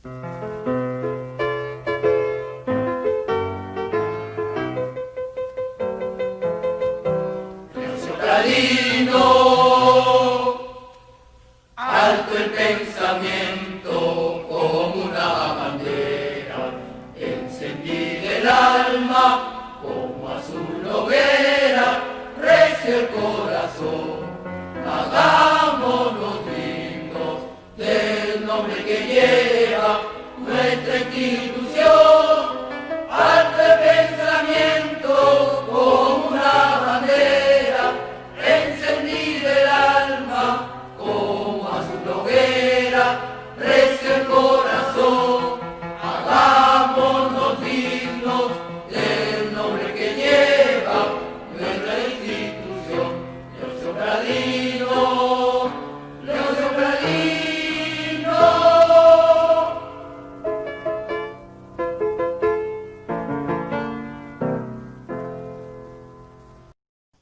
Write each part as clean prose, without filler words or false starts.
Alto el pensamiento como una bandera, encendida el alma como azul hoguera, recio el corazón, hagámonos dignos del nombre que lleva nuestra institución. Alto el pensamiento como una bandera, encendida el alma como azul hoguera, recio el corazón, hagámonos dignos del nombre que lleva nuestra institución. Leoncio Pradino, Leoncio Pradino.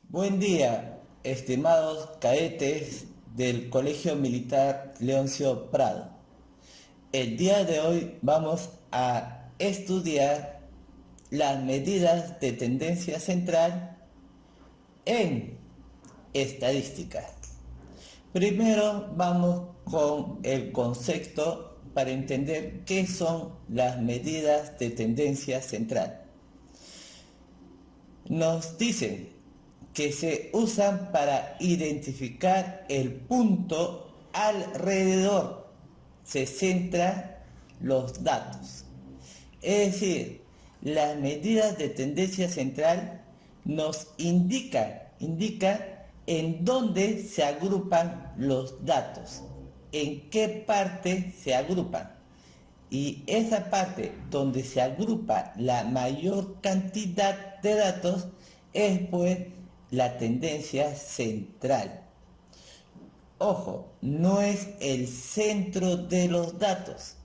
Buen día, estimados cadetes del Colegio Militar Leoncio Prado. El día de hoy vamos a estudiar las medidas de tendencia central en estadística. Primero vamos con el concepto para entender qué son las medidas de tendencia central. Nos dicen que se usan para identificar el punto alrededor se centran los datos. Es decir, las medidas de tendencia central nos indican en dónde se agrupan los datos, en qué parte se agrupan. Y esa parte donde se agrupa la mayor cantidad de datos es pues la tendencia central. Ojo, no es el centro de los datos,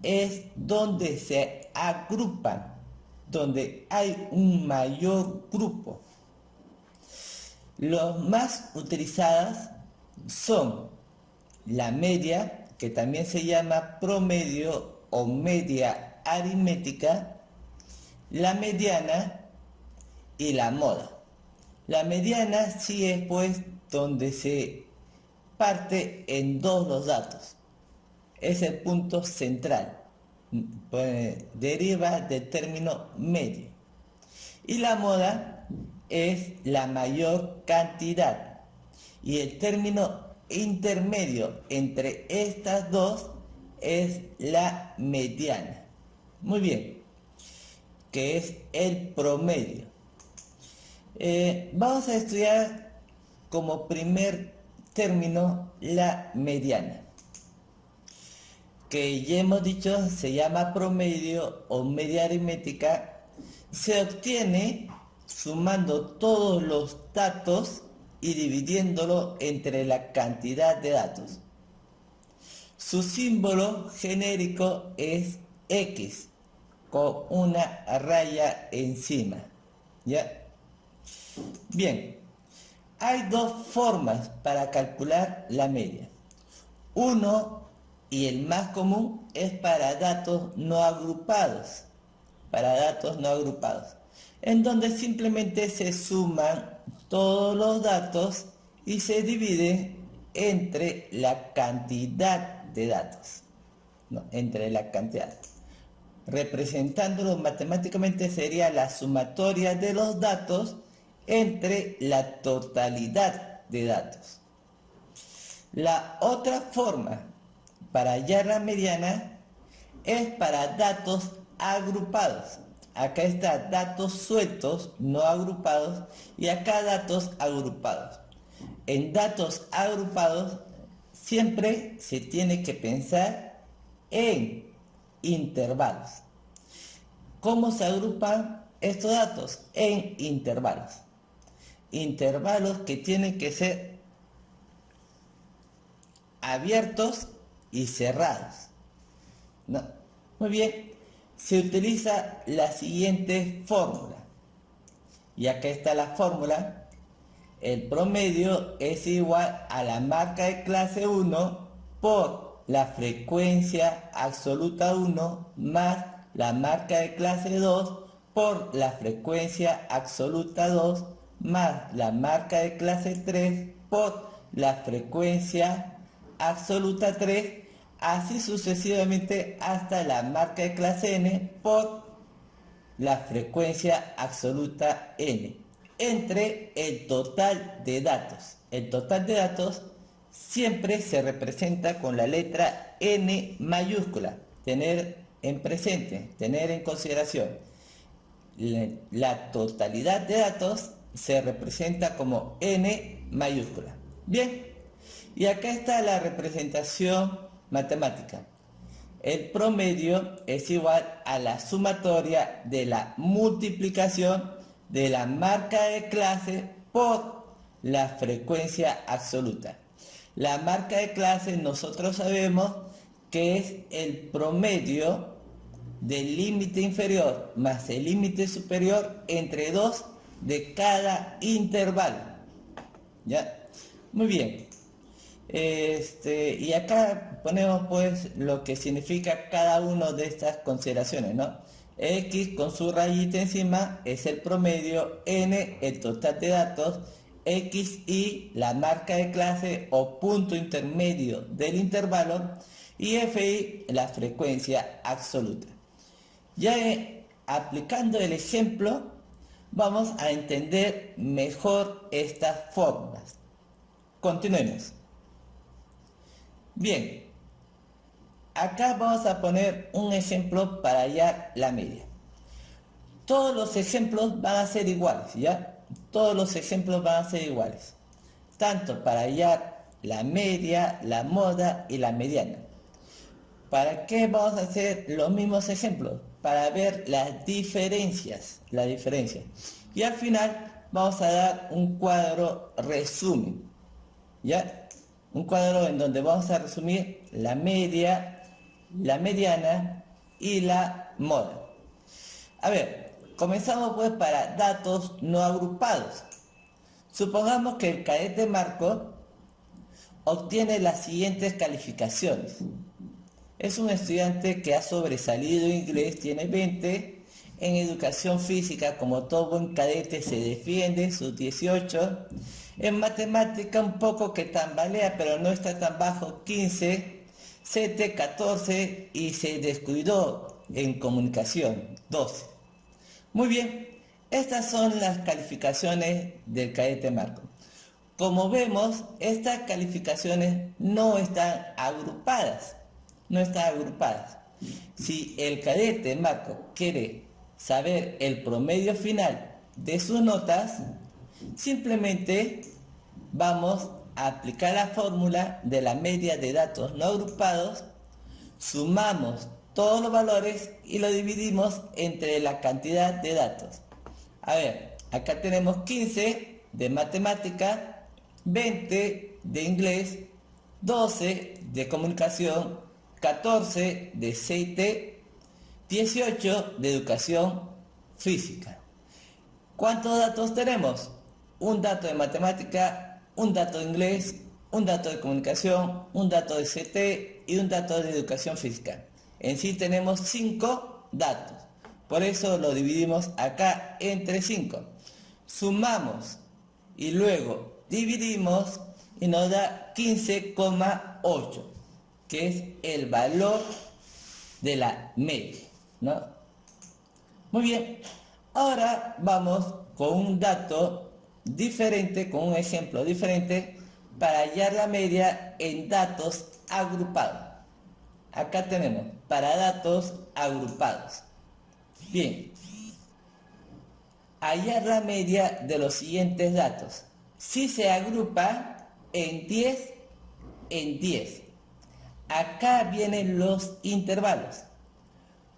es donde se agrupan, donde hay un mayor grupo. Los más utilizadas son la media, que también se llama promedio o media aritmética, la mediana y la moda. La mediana sí es pues donde se parte en dos los datos. Es el punto central. Pues, deriva del término medio. Y la moda es la mayor cantidad. Y el término intermedio entre estas dos es la mediana. Muy bien. Que es el promedio. Vamos a estudiar como primer término la mediana, que ya hemos dicho se llama promedio o media aritmética. Se obtiene sumando todos los datos y dividiéndolo entre la cantidad de datos. Su símbolo genérico es X con una raya encima, ¿ya? Bien, hay dos formas para calcular la media. Uno, y el más común, es para datos no agrupados. En donde simplemente se suman todos los datos y se divide entre la cantidad de datos. Entre la cantidad. Representándolo matemáticamente sería la sumatoria de los datos entre la totalidad de datos. La otra forma para hallar la mediana es para datos agrupados. Acá está datos sueltos, no agrupados, y acá datos agrupados. En datos agrupados siempre se tiene que pensar en intervalos. ¿Cómo se agrupan estos datos? En intervalos. Intervalos que tienen que ser abiertos y cerrados. Muy bien, se utiliza la siguiente fórmula. Y acá está la fórmula. El promedio es igual a la marca de clase 1 por la frecuencia absoluta 1 más la marca de clase 2 por la frecuencia absoluta 2 más la marca de clase 3 por la frecuencia absoluta 3, así sucesivamente hasta la marca de clase n por la frecuencia absoluta n, entre el total de datos. El total de datos siempre se representa con la letra n mayúscula. Tener en presente, tener en consideración. La totalidad de datos se representa como n mayúscula. Bien, y acá está la representación matemática. El promedio es igual a la sumatoria de la multiplicación de la marca de clase por la frecuencia absoluta. La marca de clase nosotros sabemos que es el promedio del límite inferior más el límite superior entre 2 de cada intervalo. ¿Ya? Muy bien. Y acá ponemos pues lo que significa cada una de estas consideraciones, ¿no? X con su rayita encima es el promedio, n el total de datos, x y la marca de clase o punto intermedio del intervalo y fi la frecuencia absoluta. Ya aplicando el ejemplo vamos a entender mejor estas fórmulas. Continuemos. Bien, acá vamos a poner un ejemplo para hallar la media. Todos los ejemplos van a ser iguales, ¿ya? Todos los ejemplos van a ser iguales. Tanto para hallar la media, la moda y la mediana. ¿Para qué vamos a hacer los mismos ejemplos? Para ver las diferencias. Y al final vamos a dar un cuadro resumen, ¿ya? Un cuadro en donde vamos a resumir la media, la mediana y la moda. A ver, comenzamos pues para datos no agrupados. Supongamos que el cadete Marco obtiene las siguientes calificaciones. Es un estudiante que ha sobresalido en inglés, tiene 20, en educación física, como todo buen cadete, se defiende, sus 18, en matemática un poco que tambalea, pero no está tan bajo, 15, CT 14 y se descuidó en comunicación, 12. Muy bien, estas son las calificaciones del cadete Marco. Como vemos, estas calificaciones no están agrupadas. Si el cadete Marco quiere saber el promedio final de sus notas, simplemente vamos a aplicar la fórmula de la media de datos no agrupados, sumamos todos los valores y lo dividimos entre la cantidad de datos. A ver, acá tenemos 15 de matemática, 20 de inglés, 12 de comunicación, 14 de CIT, 18 de educación física. ¿Cuántos datos tenemos? Un dato de matemática, un dato de inglés, un dato de comunicación, un dato de CT y un dato de educación física. En sí tenemos 5 datos. Por eso lo dividimos acá entre 5. Sumamos y luego dividimos y nos da 15,8, que es el valor de la media, ¿no? Muy bien, ahora vamos con un dato diferente, con un ejemplo diferente para hallar la media en datos agrupados. Acá tenemos para datos agrupados. Bien, hallar la media de los siguientes datos. Si se agrupa en 10 en 10. Acá vienen los intervalos.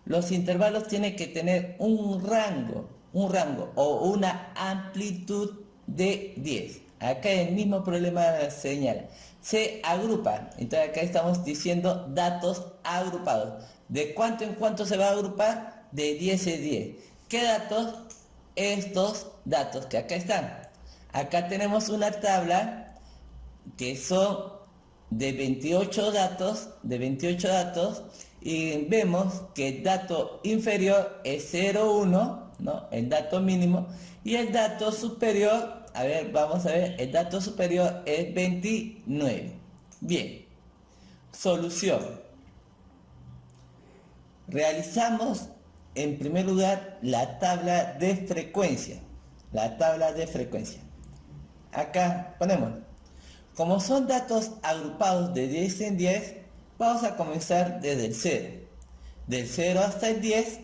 Los intervalos tienen que tener un rango o una amplitud de 10. Acá el mismo problema señala. Se agrupa. Entonces acá estamos diciendo datos agrupados. ¿De cuánto en cuánto se va a agrupar? De 10 en 10. ¿Qué datos? Estos datos que acá están. Acá tenemos una tabla que son de 28 datos, y vemos que el dato inferior es 0,1, ¿no? El dato mínimo, y el dato superior, a ver, vamos a ver, el dato superior es 29. Bien, solución. Realizamos en primer lugar la tabla de frecuencia. Acá ponemos, como son datos agrupados de 10 en 10, vamos a comenzar desde el 0. Del 0 hasta el 10.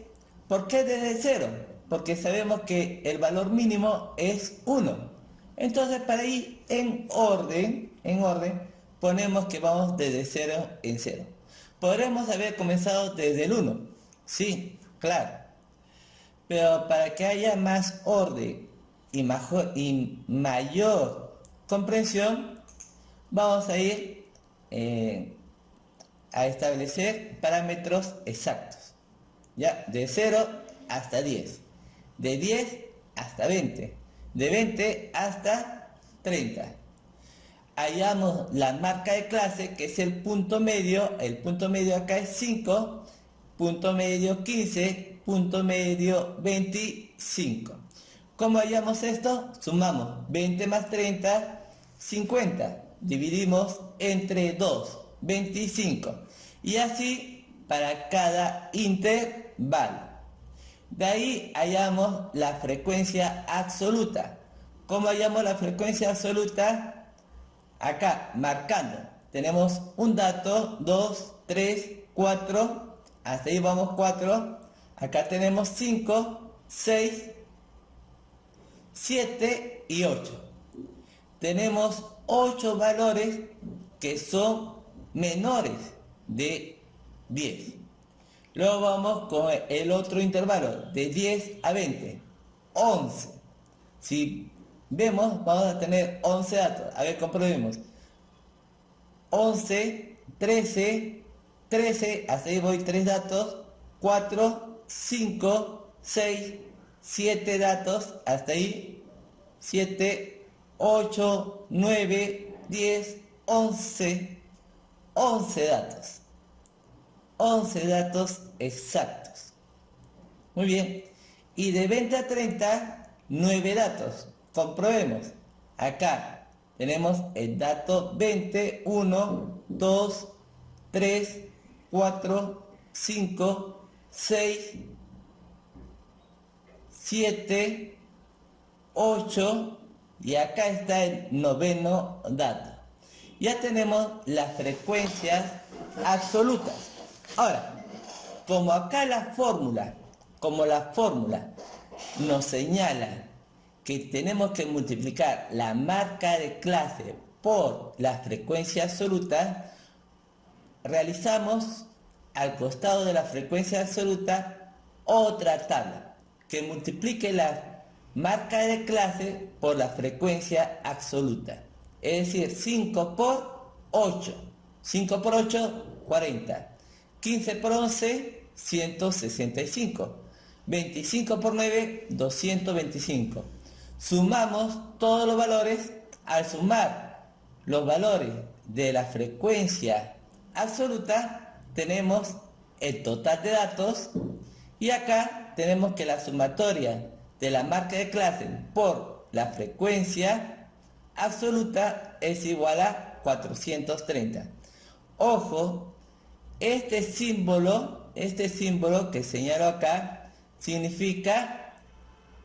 ¿Por qué desde el 0? Porque sabemos que el valor mínimo es 1. Entonces, para ir en orden, ponemos que vamos desde 0 en 0. Podremos haber comenzado desde el 1. Sí, claro. Pero para que haya más orden y mayor comprensión, vamos a ir a establecer parámetros exactos. Ya, de 0 hasta 10, de 10 hasta 20, de 20 hasta 30. Hallamos la marca de clase, que es el punto medio acá es 5, punto medio 15, punto medio 25. ¿Cómo hallamos esto? Sumamos 20 más 30, 50. Dividimos entre 2, 25. Y así para cada intervalo. De ahí hallamos la frecuencia absoluta. ¿Cómo hallamos la frecuencia absoluta? Acá, marcando. Tenemos un dato, 2, 3, 4. Hasta ahí vamos 4. Acá tenemos 5, 6, 7 y 8. Tenemos 8 valores que son menores de 10. Luego vamos con el otro intervalo, de 10 a 20, 11. Si vemos, vamos a tener 11 datos. A ver, comprobemos. 11, 13, hasta ahí voy 3 datos, 4, 5, 6, 7 datos, hasta ahí 7, 8, 9, 10, 11 datos. 11 datos exactos. Muy bien. Y de 20 a 30, 9 datos. Comprobemos. Acá tenemos el dato 20, 1, 2, 3, 4, 5, 6, 7, 8, y acá está el noveno dato. Ya tenemos las frecuencias absolutas. Ahora, como acá la fórmula nos señala que tenemos que multiplicar la marca de clase por la frecuencia absoluta, realizamos al costado de la frecuencia absoluta otra tabla que multiplique la marca de clase por la frecuencia absoluta. Es decir, 5 por 8. 5 por 8, 40. 15 por 11, 165. 25 por 9, 225. Sumamos todos los valores. Al sumar los valores de la frecuencia absoluta, tenemos el total de datos. Y acá tenemos que la sumatoria de la marca de clase por la frecuencia absoluta es igual a 430. Ojo, este símbolo que señalo acá significa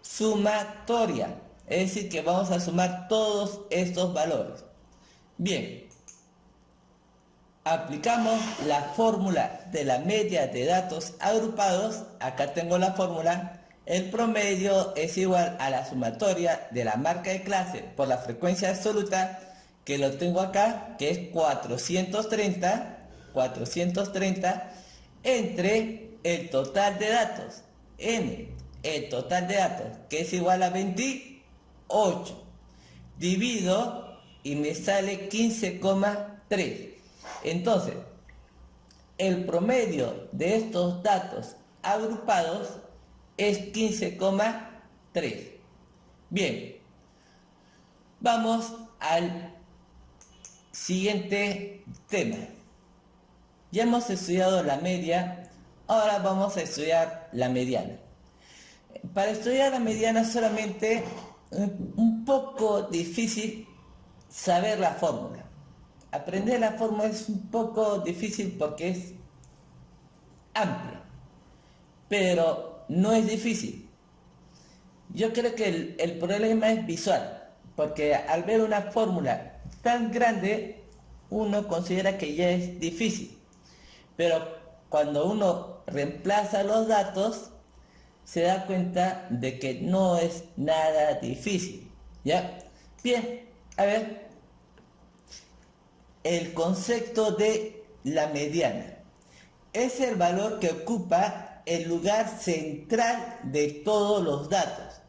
sumatoria, es decir que vamos a sumar todos estos valores. Bien, aplicamos la fórmula de la media de datos agrupados. Acá tengo la fórmula. El promedio es igual a la sumatoria de la marca de clase por la frecuencia absoluta, que lo tengo acá, que es 430, entre el total de datos, n, el total de datos, que es igual a 28, divido y me sale 15,3. Entonces, el promedio de estos datos agrupados es 15,3. Bien, vamos al Siguiente tema. Ya hemos estudiado la media, ahora vamos a estudiar la mediana. Para estudiar la mediana solamente un poco difícil saber la fórmula. Aprender la fórmula es un poco difícil porque es amplia, pero no es difícil. Yo creo que el problema es visual, porque al ver una fórmula tan grande, uno considera que ya es difícil. Pero cuando uno reemplaza los datos, se da cuenta de que no es nada difícil. ¿Ya? Bien, a ver, el concepto de la mediana es el valor que ocupa el lugar central de todos los datos,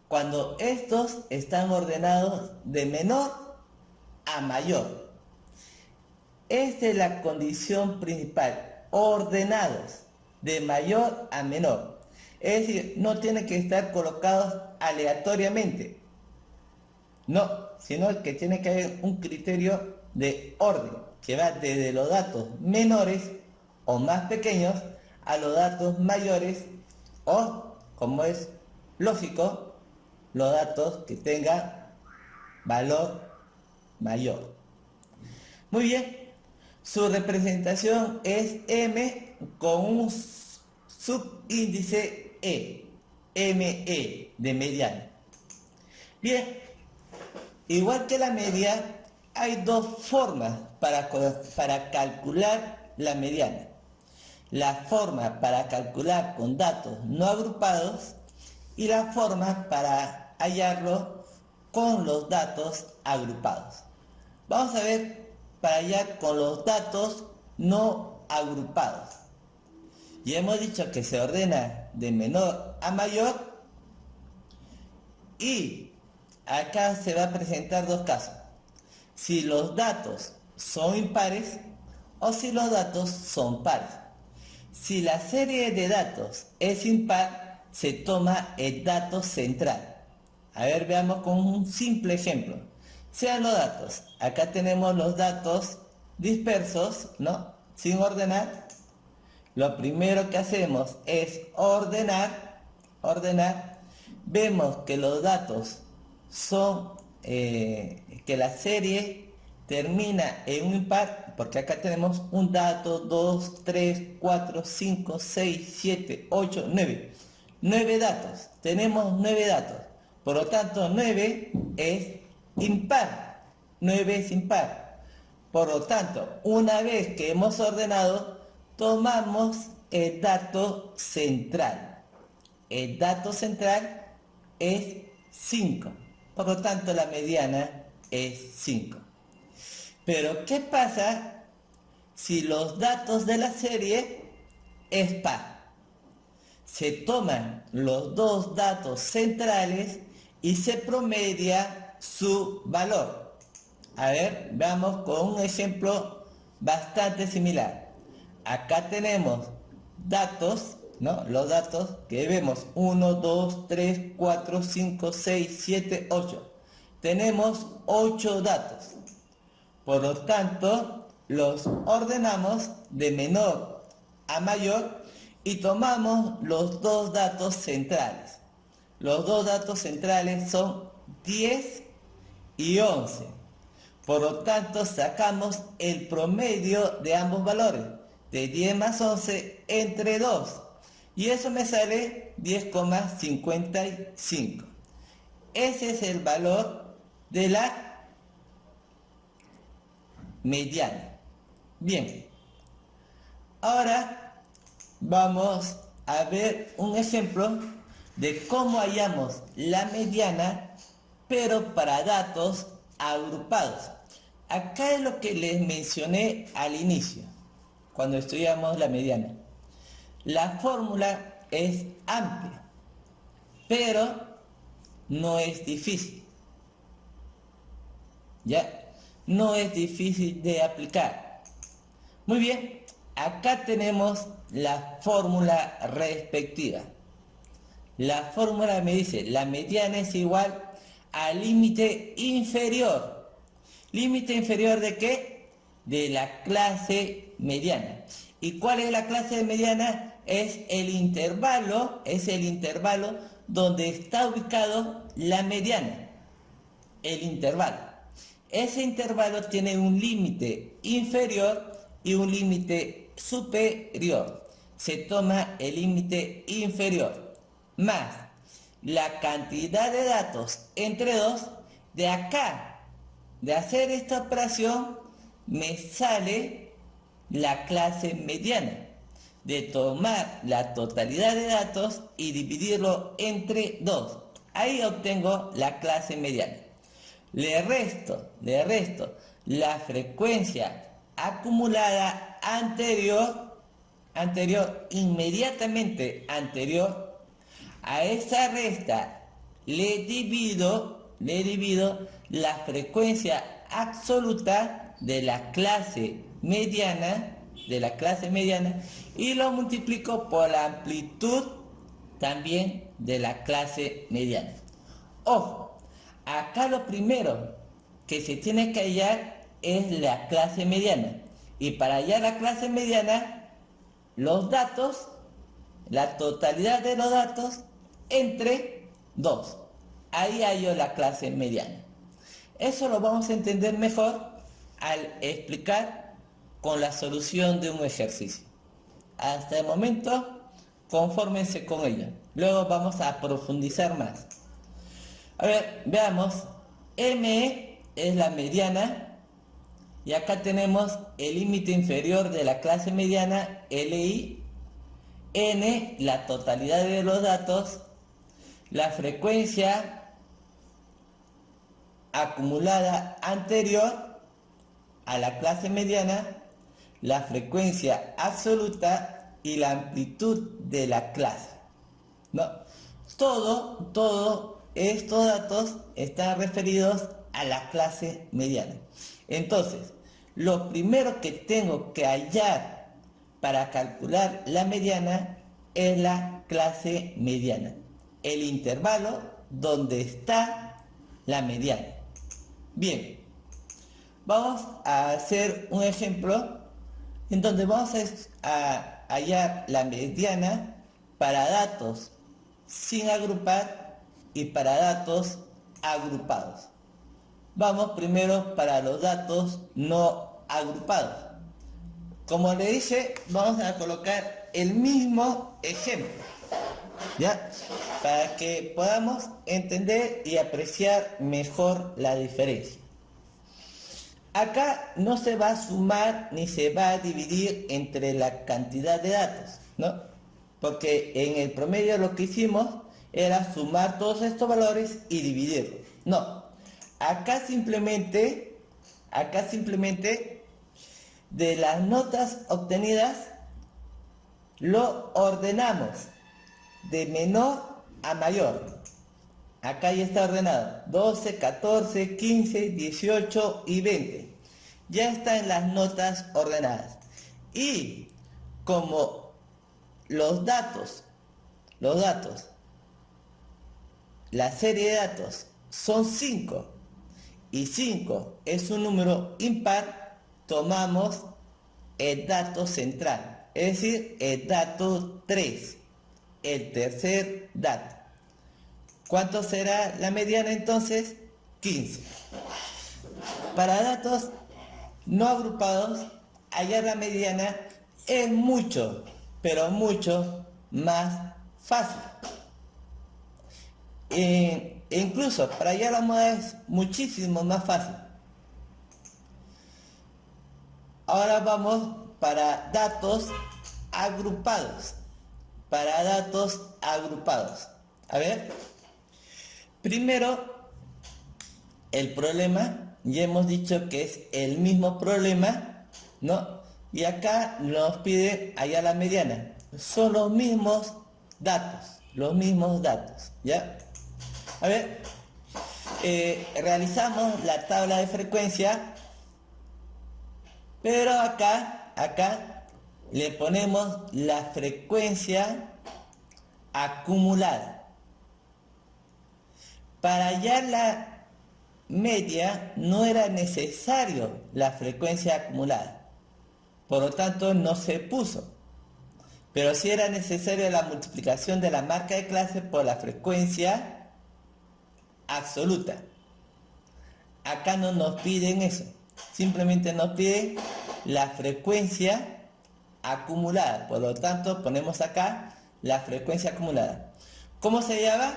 cuando estos están ordenados de menor a mayor. Esta es la condición principal, ordenados de mayor a menor. Es decir, no tiene que estar colocados aleatoriamente, no, sino que tiene que haber un criterio de orden que va desde los datos menores o más pequeños a los datos mayores o, como es lógico, los datos que tengan valor mayor. Muy bien, su representación es M con un subíndice E, ME de mediana. Bien, igual que la media, hay dos formas para calcular la mediana. La forma para calcular con datos no agrupados y la forma para hallarlo con los datos agrupados. Vamos a ver para hallar con los datos no agrupados. Ya hemos dicho que se ordena de menor a mayor y acá se va a presentar dos casos. Si los datos son impares o si los datos son pares. Si la serie de datos es impar, se toma el dato central. A ver, veamos con un simple ejemplo. Sean los datos. Acá tenemos los datos dispersos, ¿no? Sin ordenar. Lo primero que hacemos es ordenar. Vemos que los datos son, que la serie termina en un impar, porque acá tenemos un dato, 2, 3, 4, 5, 6, 7, 8, 9. 9 datos. Tenemos 9 datos. Por lo tanto, 9 es impar. 9 es impar. Por lo tanto, una vez que hemos ordenado, tomamos el dato central. El dato central es 5. Por lo tanto, la mediana es 5. Pero, ¿qué pasa si los datos de la serie es par? Se toman los dos datos centrales y se promedia su valor. A ver, veamos con un ejemplo bastante similar. Acá tenemos datos, ¿no? Los datos que vemos 1, 2, 3, 4, 5, 6, 7, 8. Tenemos 8 datos. Por lo tanto, los ordenamos de menor a mayor y tomamos los dos datos centrales. Los dos datos centrales son 10 y 11. Por lo tanto, sacamos el promedio de ambos valores, de 10 más 11 entre 2. Y eso me sale 10,55. Ese es el valor de la mediana. Bien. Ahora vamos a ver un ejemplo de cómo hallamos la mediana, pero para datos agrupados. Acá es lo que les mencioné al inicio, cuando estudiamos la mediana. La fórmula es amplia, pero no es difícil. ¿Ya? No es difícil de aplicar. Muy bien, acá tenemos la fórmula respectiva. La fórmula me dice, la mediana es igual al límite inferior ¿Límite inferior de qué? De la clase mediana. ¿Y cuál es la clase mediana? Es el intervalo donde está ubicado la mediana. El intervalo. Ese intervalo tiene un límite inferior y un límite superior. Se toma el límite inferior más la cantidad de datos entre 2. De acá, de hacer esta operación, me sale la clase mediana. De tomar la totalidad de datos y dividirlo entre 2. Ahí obtengo la clase mediana. Le resto la frecuencia acumulada inmediatamente anterior. A esa resta le divido la frecuencia absoluta de la clase mediana, y lo multiplico por la amplitud también de la clase mediana. Ojo, acá lo primero que se tiene que hallar es la clase mediana. Y para hallar la clase mediana, los datos, la totalidad de los datos entre 2. Ahí hallo la clase mediana. Eso lo vamos a entender mejor al explicar con la solución de un ejercicio. Hasta el momento, confórmense con ello. Luego vamos a profundizar más. A ver, veamos. M es la mediana. Y acá tenemos el límite inferior de la clase mediana, LI. N, la totalidad de los datos. La frecuencia acumulada anterior a la clase mediana, la frecuencia absoluta y la amplitud de la clase. ¿No? Todos estos datos están referidos a la clase mediana. Entonces, lo primero que tengo que hallar para calcular la mediana es la clase mediana, el intervalo donde está la mediana. Bien, vamos a hacer un ejemplo en donde vamos a hallar la mediana para datos sin agrupar y para datos agrupados. Vamos primero para los datos no agrupados. Como le dije, vamos a colocar el mismo ejemplo, ¿ya? Para que podamos entender y apreciar mejor la diferencia. Acá no se va a sumar ni se va a dividir entre la cantidad de datos, ¿no? Porque en el promedio lo que hicimos era sumar todos estos valores y dividirlos. No, acá simplemente de las notas obtenidas lo ordenamos de menor a mayor. Acá ya está ordenado 12, 14, 15, 18 y 20. Ya están las notas ordenadas. Y como los datos, la serie de datos son 5 y 5 es un número impar, tomamos el dato central, es decir, el dato 3, el tercer dato. ¿Cuánto será la mediana entonces? 15. Para datos no agrupados, hallar la mediana es mucho, pero mucho más fácil. E incluso para hallar la moda es muchísimo más fácil. Ahora vamos para datos agrupados. A ver, primero el problema, ya hemos dicho que es el mismo problema, ¿no? Y acá nos pide hallar la mediana. Son los mismos datos, ¿ya? A ver, realizamos la tabla de frecuencia, pero acá le ponemos la frecuencia acumulada. Para hallar la media no era necesario la frecuencia acumulada. Por lo tanto, no se puso. Pero sí era necesaria la multiplicación de la marca de clase por la frecuencia absoluta. Acá no nos piden eso. Simplemente nos piden la frecuencia acumulada. Por lo tanto, ponemos acá la frecuencia acumulada. ¿Cómo se llama?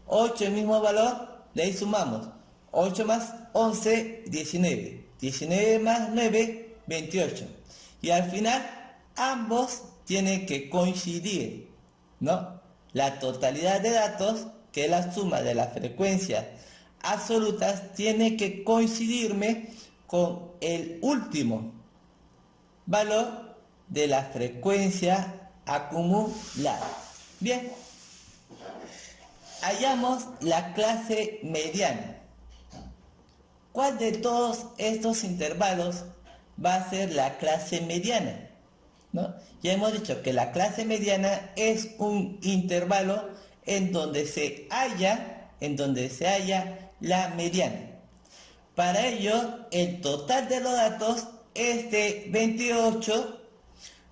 8, el mismo valor, de ahí sumamos. 8 más 11, 19. 19 más 9, 28. Y al final, ambos tienen que coincidir, ¿no? La totalidad de datos, que es la suma de las frecuencias absolutas, tiene que coincidirme con el último valor de la frecuencia acumulada. Bien, hallamos la clase mediana. ¿Cuál de todos estos intervalos va a ser la clase mediana? ¿No? Ya hemos dicho que la clase mediana es un intervalo en donde se halla la mediana. Para ello, el total de los datos es de 28,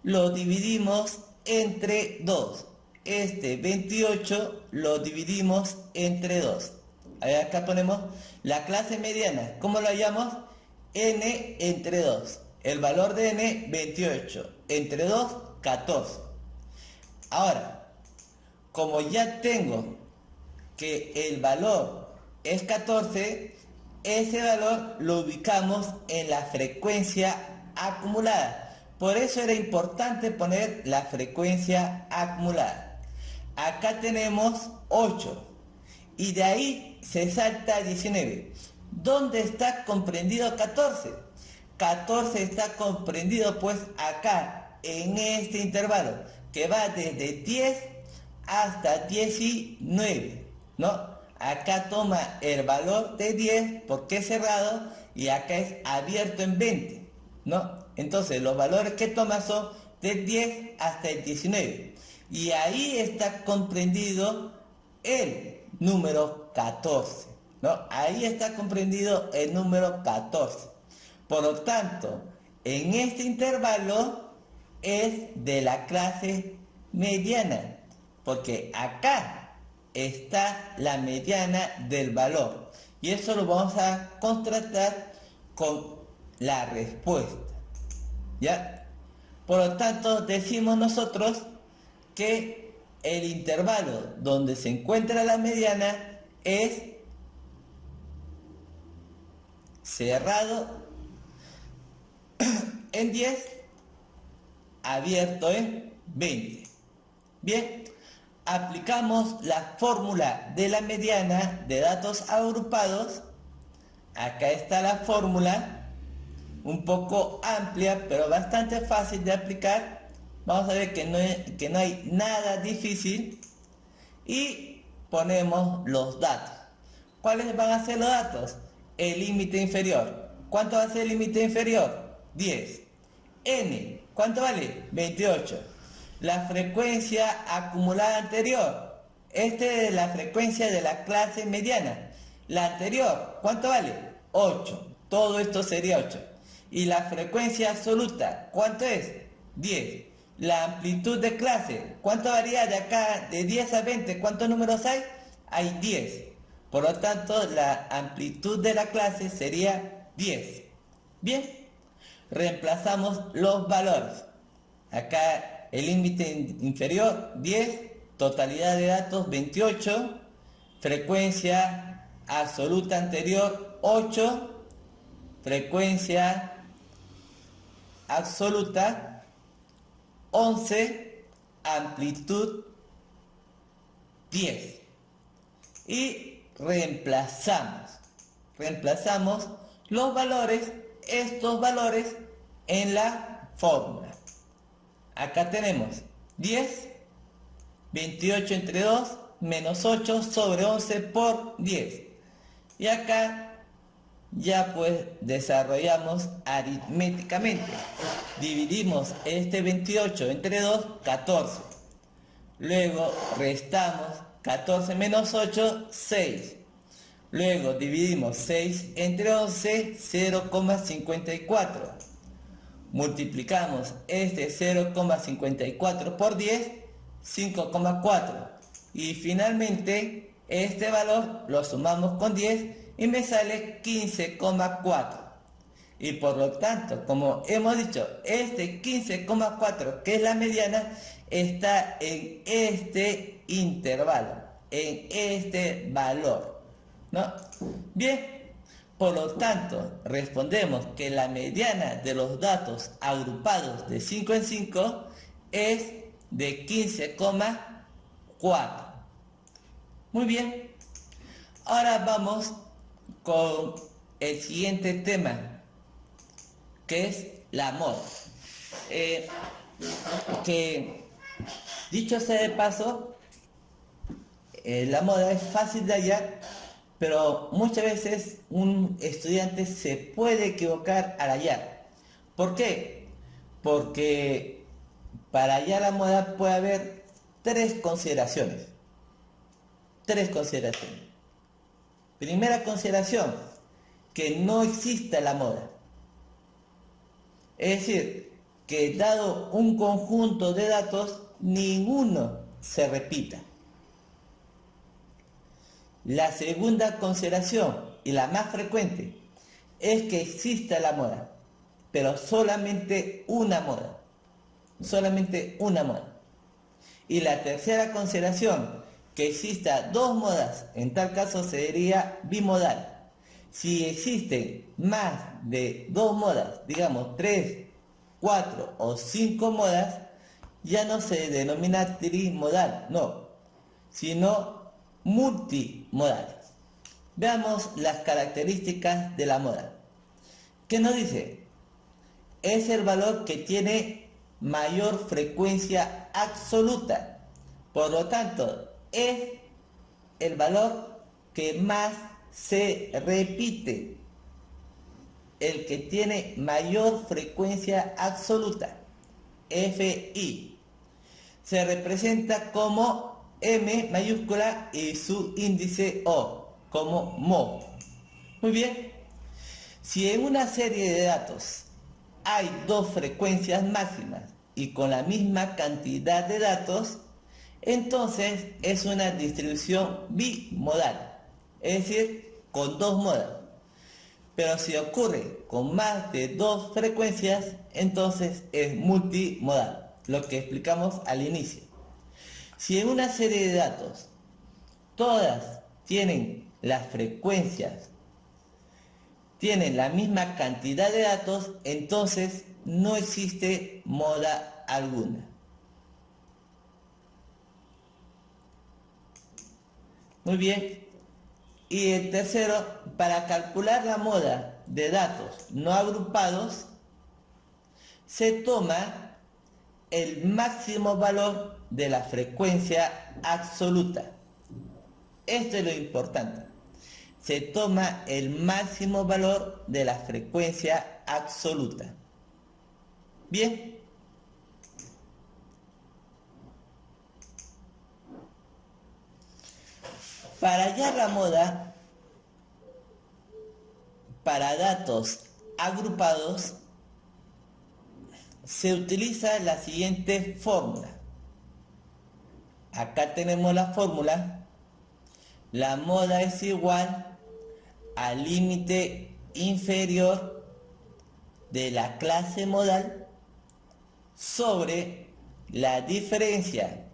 lo dividimos entre 2. Este 28 lo dividimos entre 2. Acá ponemos la clase mediana. ¿Cómo lo hallamos? N entre 2. El valor de n, 28. Entre 2, 14. Ahora, como ya tengo que el valor es 14, ese valor lo ubicamos en la frecuencia acumulada. Por eso era importante poner la frecuencia acumulada. Acá tenemos 8 y de ahí se salta 19. ¿Dónde está comprendido 14? 14 está comprendido pues acá, en este intervalo, que va desde 10 hasta 19, ¿no? Acá toma el valor de 10 porque es cerrado y acá es abierto en 20, ¿no? Entonces los valores que toma son de 10 hasta el 19. Y ahí está comprendido el número 14, ¿no? Ahí está comprendido el número 14. Por lo tanto, en este intervalo es de la clase mediana, porque acá está la mediana del valor. Y eso lo vamos a contrastar con la respuesta, ¿ya? Por lo tanto, decimos nosotros que el intervalo donde se encuentra la mediana es cerrado en 10, abierto en 20. Bien, aplicamos la fórmula de la mediana de datos agrupados. Acá está la fórmula, un poco amplia, pero bastante fácil de aplicar. Vamos a ver que no hay nada difícil. Y ponemos los datos. ¿Cuáles van a ser los datos? El límite inferior. ¿Cuánto va a ser el límite inferior? 10. N, ¿cuánto vale? 28. La frecuencia acumulada anterior. Esta es la frecuencia de la clase mediana. La anterior, ¿cuánto vale? 8. Todo esto sería 8. Y la frecuencia absoluta, ¿cuánto es? 10. La amplitud de clase, ¿cuánto varía de acá de 10 a 20? ¿Cuántos números hay? Hay 10. Por lo tanto, la amplitud de la clase sería 10. Bien, reemplazamos los valores. Acá el límite inferior 10, totalidad de datos 28, frecuencia absoluta anterior 8, frecuencia absoluta 11, amplitud 10. Y reemplazamos los valores, estos valores en la fórmula. Acá tenemos 10, 28 entre 2, menos 8 sobre 11 por 10. Y acá ya pues desarrollamos aritméticamente. Dividimos este 28 entre 2, 14. Luego restamos 14 menos 8, 6. Luego dividimos 6 entre 11, 0,54. Multiplicamos este 0,54 por 10, 5,4. Y finalmente este valor lo sumamos con 10 y me sale 15,4. Y por lo tanto, como hemos dicho, este 15,4, que es la mediana, está en este intervalo, en este valor, ¿no? Bien, por lo tanto, respondemos que la mediana de los datos agrupados de 5 en 5 es de 15,4. Muy bien, ahora vamos con el siguiente tema, que es la moda. Que dicho sea de paso, la moda es fácil de hallar, pero muchas veces un estudiante se puede equivocar al hallar. ¿Por qué? Porque para hallar la moda puede haber tres consideraciones. Primera consideración, que no exista la moda. Es decir, que dado un conjunto de datos, ninguno se repita. La segunda consideración, y la más frecuente, es que exista la moda, pero solamente una moda. Solamente una moda. Y la tercera consideración, que exista dos modas, en tal caso sería bimodal. Si existen más de dos modas, digamos 3, 4 o 5 modas, ya no se denomina trimodal, no, sino multimodal. Veamos las características de la moda. ¿Qué nos dice? Es el valor que tiene mayor frecuencia absoluta. Por lo tanto, es el valor que más se repite, el que tiene mayor frecuencia absoluta, FI. Se representa como M mayúscula y su índice O, como mo. Muy bien, si en una serie de datos hay dos frecuencias máximas y con la misma cantidad de datos, entonces es una distribución bimodal, es decir, con dos modas. Pero si ocurre con más de dos frecuencias, entonces es multimodal, lo que explicamos al inicio. Si en una serie de datos todas tienen las frecuencias, tienen la misma cantidad de datos, entonces no existe moda alguna. Muy bien. Y el tercero, para calcular la moda de datos no agrupados, se toma el máximo valor de la frecuencia absoluta. Esto es lo importante. Se toma el máximo valor de la frecuencia absoluta. Bien. Para hallar la moda para datos agrupados, se utiliza la siguiente fórmula. Acá tenemos la fórmula. La moda es igual al límite inferior de la clase modal sobre la diferencia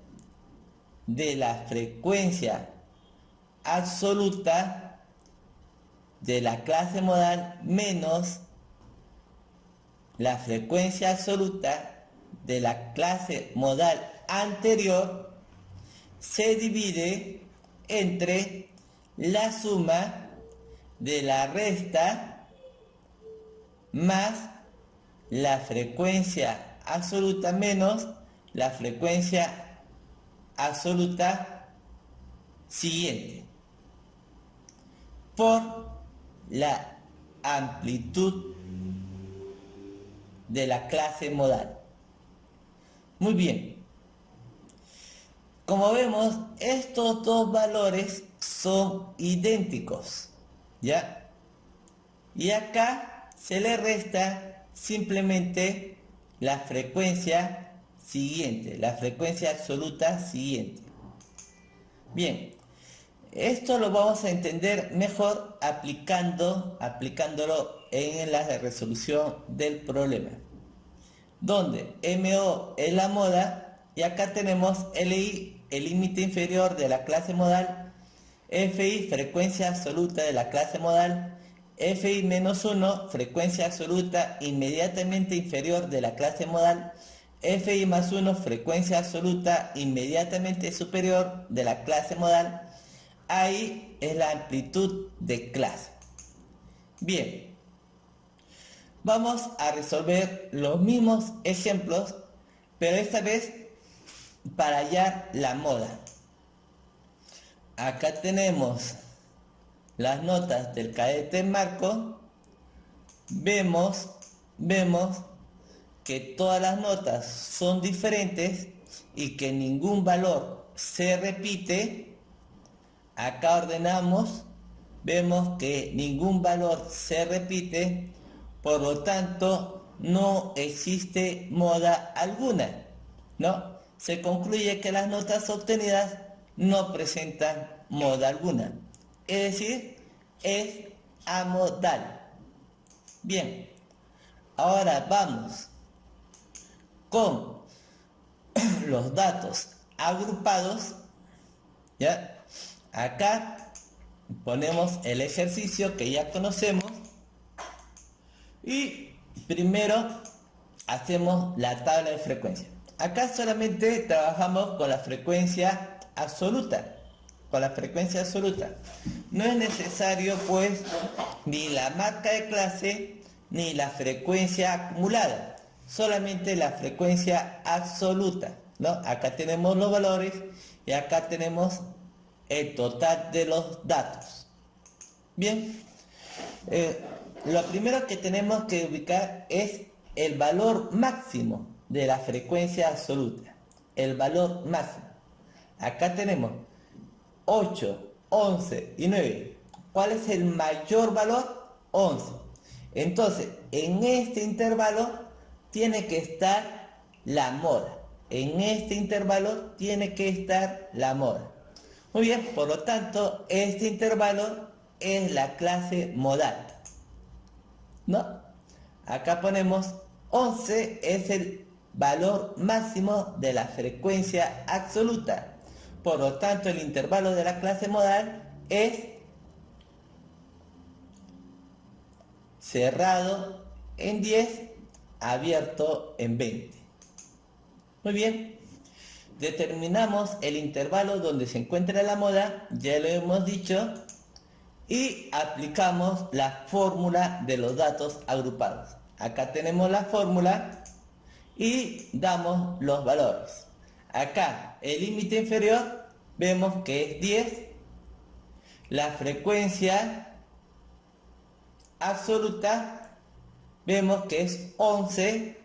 de la frecuencia absoluta de la clase modal menos la frecuencia absoluta de la clase modal anterior, se divide entre la suma de la resta más la frecuencia absoluta menos la frecuencia absoluta siguiente por la amplitud de la clase modal. Muy bien. Como vemos, estos dos valores son idénticos. ¿ya? Y acá se le resta simplemente la frecuencia siguiente, la frecuencia absoluta siguiente. Bien, esto lo vamos a entender mejor aplicándolo en la resolución del problema, donde MO es la moda y acá tenemos LI, el límite inferior de la clase modal, FI, frecuencia absoluta de la clase modal, FI menos 1, frecuencia absoluta inmediatamente inferior de la clase modal, FI más 1, frecuencia absoluta inmediatamente superior de la clase modal. Ahí es la amplitud de clase. Bien, vamos a resolver los mismos ejemplos, pero esta vez para hallar la moda. Acá tenemos las notas del cadete Marco. Vemos que todas las notas son diferentes y que ningún valor se repite. Acá ordenamos, vemos que ningún valor se repite, por lo tanto no existe moda alguna, ¿no? Se concluye que las notas obtenidas no presentan moda alguna, es decir, es amodal. Bien, ahora vamos con los datos agrupados, ¿ya? Acá ponemos el ejercicio que ya conocemos y primero hacemos la tabla de frecuencia. Acá solamente trabajamos con la frecuencia absoluta, No es necesario pues ni la marca de clase ni la frecuencia acumulada, solamente la frecuencia absoluta, ¿no? Acá tenemos los valores y acá tenemos el total de los datos. Bien, lo primero que tenemos que ubicar es el valor máximo de la frecuencia absoluta, el valor máximo. Acá tenemos 8, 11 y 9. ¿Cuál es el mayor valor? 11. Entonces, en este intervalo tiene que estar la moda. En este intervalo tiene que estar la moda. Muy bien, por lo tanto, este intervalo es la clase modal, ¿no? Acá ponemos 11 es el valor máximo de la frecuencia absoluta. Por lo tanto, el intervalo de la clase modal es cerrado en 10, abierto en 20. Muy bien. Determinamos el intervalo donde se encuentra la moda, ya lo hemos dicho, y aplicamos la fórmula de los datos agrupados. Acá tenemos la fórmula y damos los valores. Acá el límite inferior vemos que es 10, la frecuencia absoluta vemos que es 11,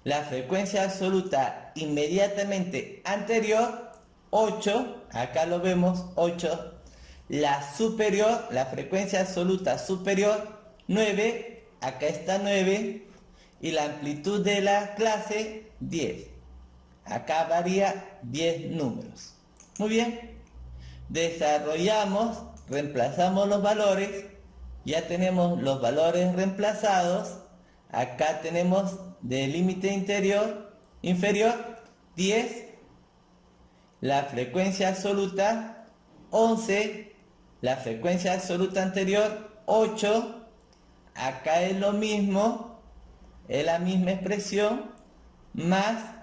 la frecuencia absoluta inmediatamente anterior 8, acá lo vemos 8, la superior, la frecuencia absoluta superior 9, acá está 9 y la amplitud de la clase 10, acá varía 10 números. Muy bien, desarrollamos, reemplazamos los valores, ya tenemos los valores reemplazados. Acá tenemos del límite inferior 10, la frecuencia absoluta 11, la frecuencia absoluta anterior 8, acá es lo mismo, es la misma expresión, más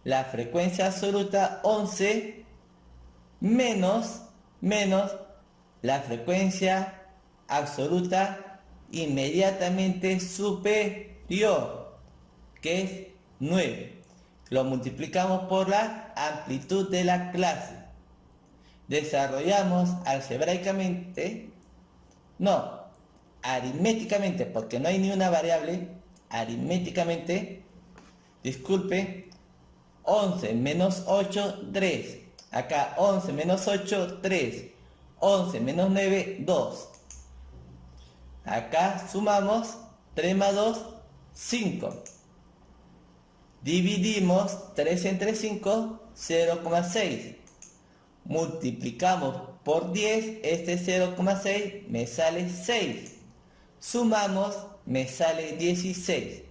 la frecuencia absoluta 11 menos la frecuencia absoluta inmediatamente superior, que es 9. Lo multiplicamos por la amplitud de la clase. Desarrollamos aritméticamente, porque no hay ni una variable, aritméticamente, disculpe, 11 menos 8, 3. Acá 11 menos 8, 3. 11 menos 9, 2. Acá sumamos 3 más 2, 5. Dividimos 3 entre 5, 0,6. Multiplicamos por 10, este 0,6 me sale 6. Sumamos, me sale 16.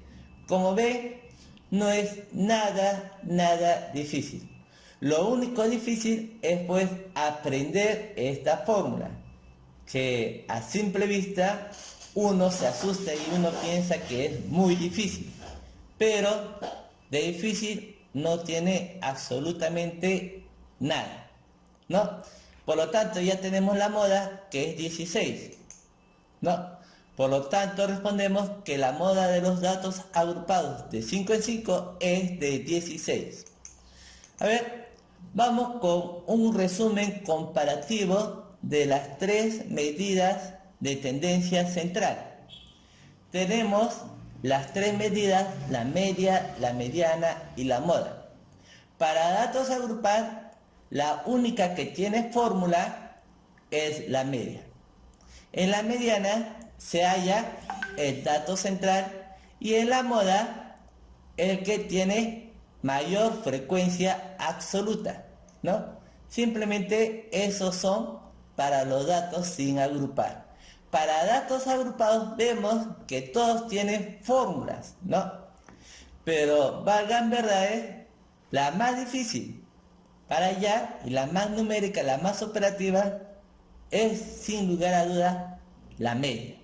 Como ven, no es nada difícil. Lo único difícil es pues aprender esta fórmula, que a simple vista uno se asusta y uno piensa que es muy difícil, pero de difícil no tiene absolutamente nada, ¿no? Por lo tanto ya tenemos la moda, que es 16, ¿no? Por lo tanto respondemos que la moda de los datos agrupados de 5 en 5 es de 16. A ver, vamos con un resumen comparativo de las tres medidas de tendencia central. Tenemos las tres medidas, la media, la mediana y la moda. Para datos a agrupar, la única que tiene fórmula es la media. En la mediana se halla el dato central y en la moda el que tiene mayor frecuencia absoluta, ¿no? Simplemente esos son para los datos sin agrupar. Para datos agrupados vemos que todos tienen fórmulas, ¿no? Pero valgan verdades, la más difícil para hallar y la más numérica, la más operativa, es sin lugar a dudas la media,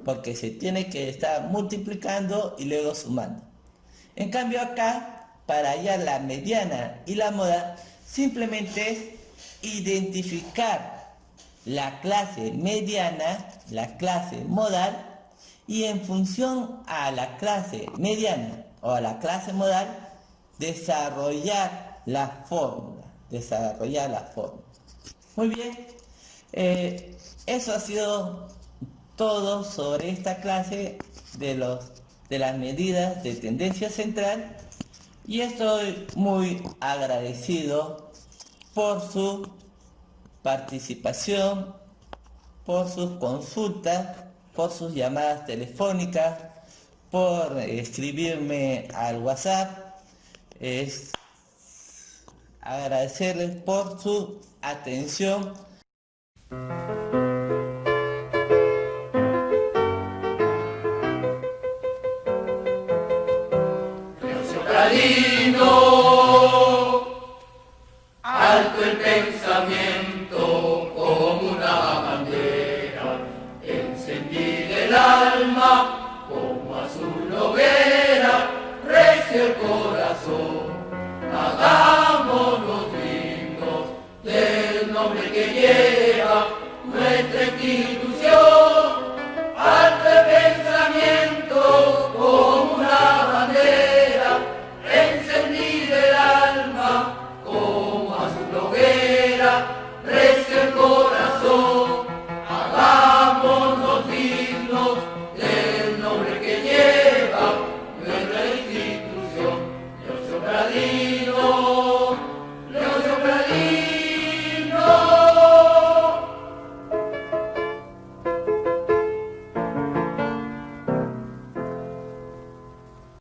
porque se tiene que estar multiplicando y luego sumando. En cambio acá, para hallar la mediana y la moda, simplemente es identificar la clase mediana, la clase modal, y en función a la clase mediana o a la clase modal, desarrollar la fórmula. Muy bien, eso ha sido todo sobre esta clase de las medidas de tendencia central, y estoy muy agradecido por su participación, por sus consultas, por sus llamadas telefónicas, por escribirme al WhatsApp. Es agradecerles por su atención. Alto el pensamiento como una bandera, encendida el alma como azul hoguera, recio el corazón, hagamos los himnos del nombre que lleva nuestra institución.